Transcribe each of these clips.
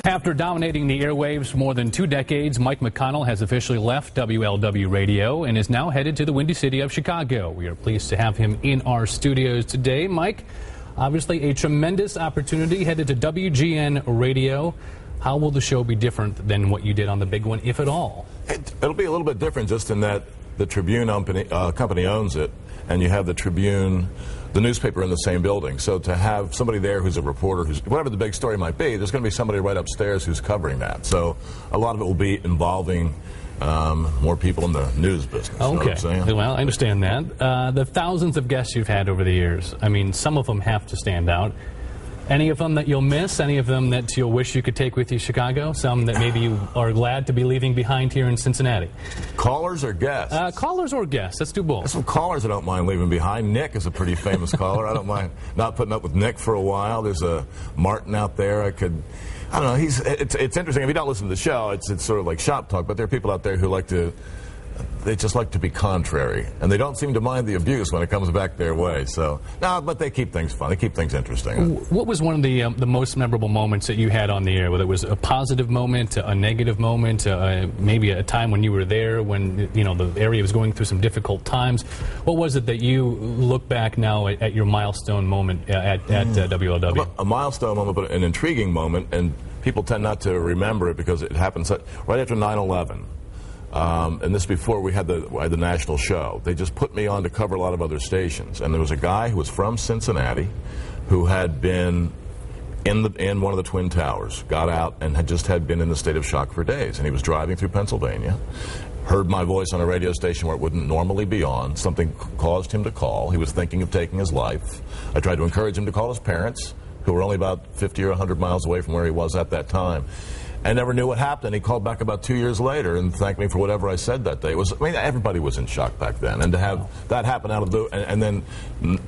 After dominating the airwaves for more than 2 decades, Mike McConnell has officially left WLW Radio and is now headed to the Windy City of Chicago. We are pleased to have him in our studios today. Mike, obviously a tremendous opportunity, headed to WGN Radio. How will the show be different than what you did on the big one, if at all? It'll be a little bit different just in that the Tribune company owns it, and you have the Tribune, the newspaper, in the same building. So to have somebody there who's a reporter, who's whatever the big story might be, there's going to be somebody right upstairs who's covering that. So a lot of it will be involving more people in the news business. Okay. You know what I'm saying? Well, I understand that. The thousands of guests you've had over the years, I mean, some of them have to stand out. Any of them that you'll miss? Any of them that you'll wish you could take with you to Chicago? Some that maybe you are glad to be leaving behind here in Cincinnati? Callers or guests? Callers or guests. Let's do both. There's some callers I don't mind leaving behind. Nick is a pretty famous caller. I don't mind not putting up with Nick for a while. There's a Martin out there. I don't know. It's interesting. If you don't listen to the show, it's sort of like shop talk, but there are people out there who they just like to be contrary, and they don't seem to mind the abuse when it comes back their way. So, no, but they keep things fun. They keep things interesting. What was one of the most memorable moments that you had on the air? Whether it was a positive moment, a negative moment, maybe a time when you were there when the area was going through some difficult times. What was it that you look back now at your milestone moment at WLW? A milestone moment, but an intriguing moment, and people tend not to remember it because it happened right after 9/11. And this before we had the national show. They just put me on to cover a lot of other stations. And there was a guy who was from Cincinnati who had been in one of the Twin Towers, got out, and had been in the state of shock for days. And he was driving through Pennsylvania, heard my voice on a radio station where it wouldn't normally be on. Something caused him to call. He was thinking of taking his life. I tried to encourage him to call his parents, who were only about 50 or 100 miles away from where he was at that time. I never knew what happened. He called back about 2 years later and thanked me for whatever I said that day. Everybody was in shock back then, and to have that happen out of the and then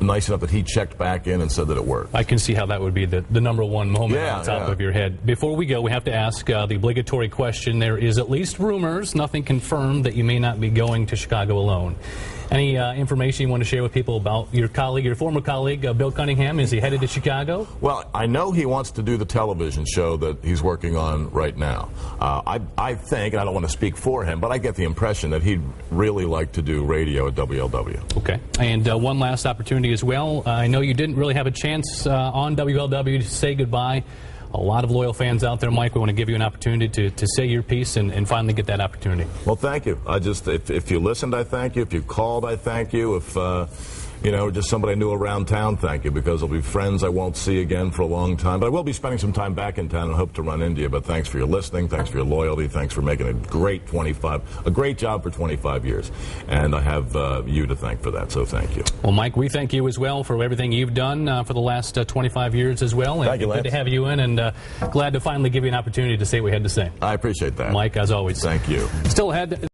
nice enough that he checked back in and said that it worked. I can see how that would be the number one moment on top of your head. Before we go, we have to ask the obligatory question. There is at least rumors, nothing confirmed, that you may not be going to Chicago alone. Any information you want to share with people about your former colleague, Bill Cunningham? Is he headed to Chicago? Well, I know he wants to do the television show that he's working on right now. I think, and I don't want to speak for him, but I get the impression that he'd really like to do radio at WLW. Okay. And one last opportunity as well. I know you didn't really have a chance on WLW to say goodbye. A lot of loyal fans out there, Mike. We want to give you an opportunity to say your piece and finally get that opportunity. Well, thank you. If you listened, I thank you. If you called, I thank you. If just somebody I knew around town, thank you, because there'll be friends I won't see again for a long time. But I will be spending some time back in town and hope to run into you. But thanks for your listening. Thanks for your loyalty. Thanks for making a great job for 25 years. And I have you to thank for that, so thank you. Well, Mike, we thank you as well for everything you've done for the last 25 years as well. And thank you, Lance. Good to have you in, and glad to finally give you an opportunity to say what we had to say. I appreciate that. Mike, as always. Thank you. Still ahead.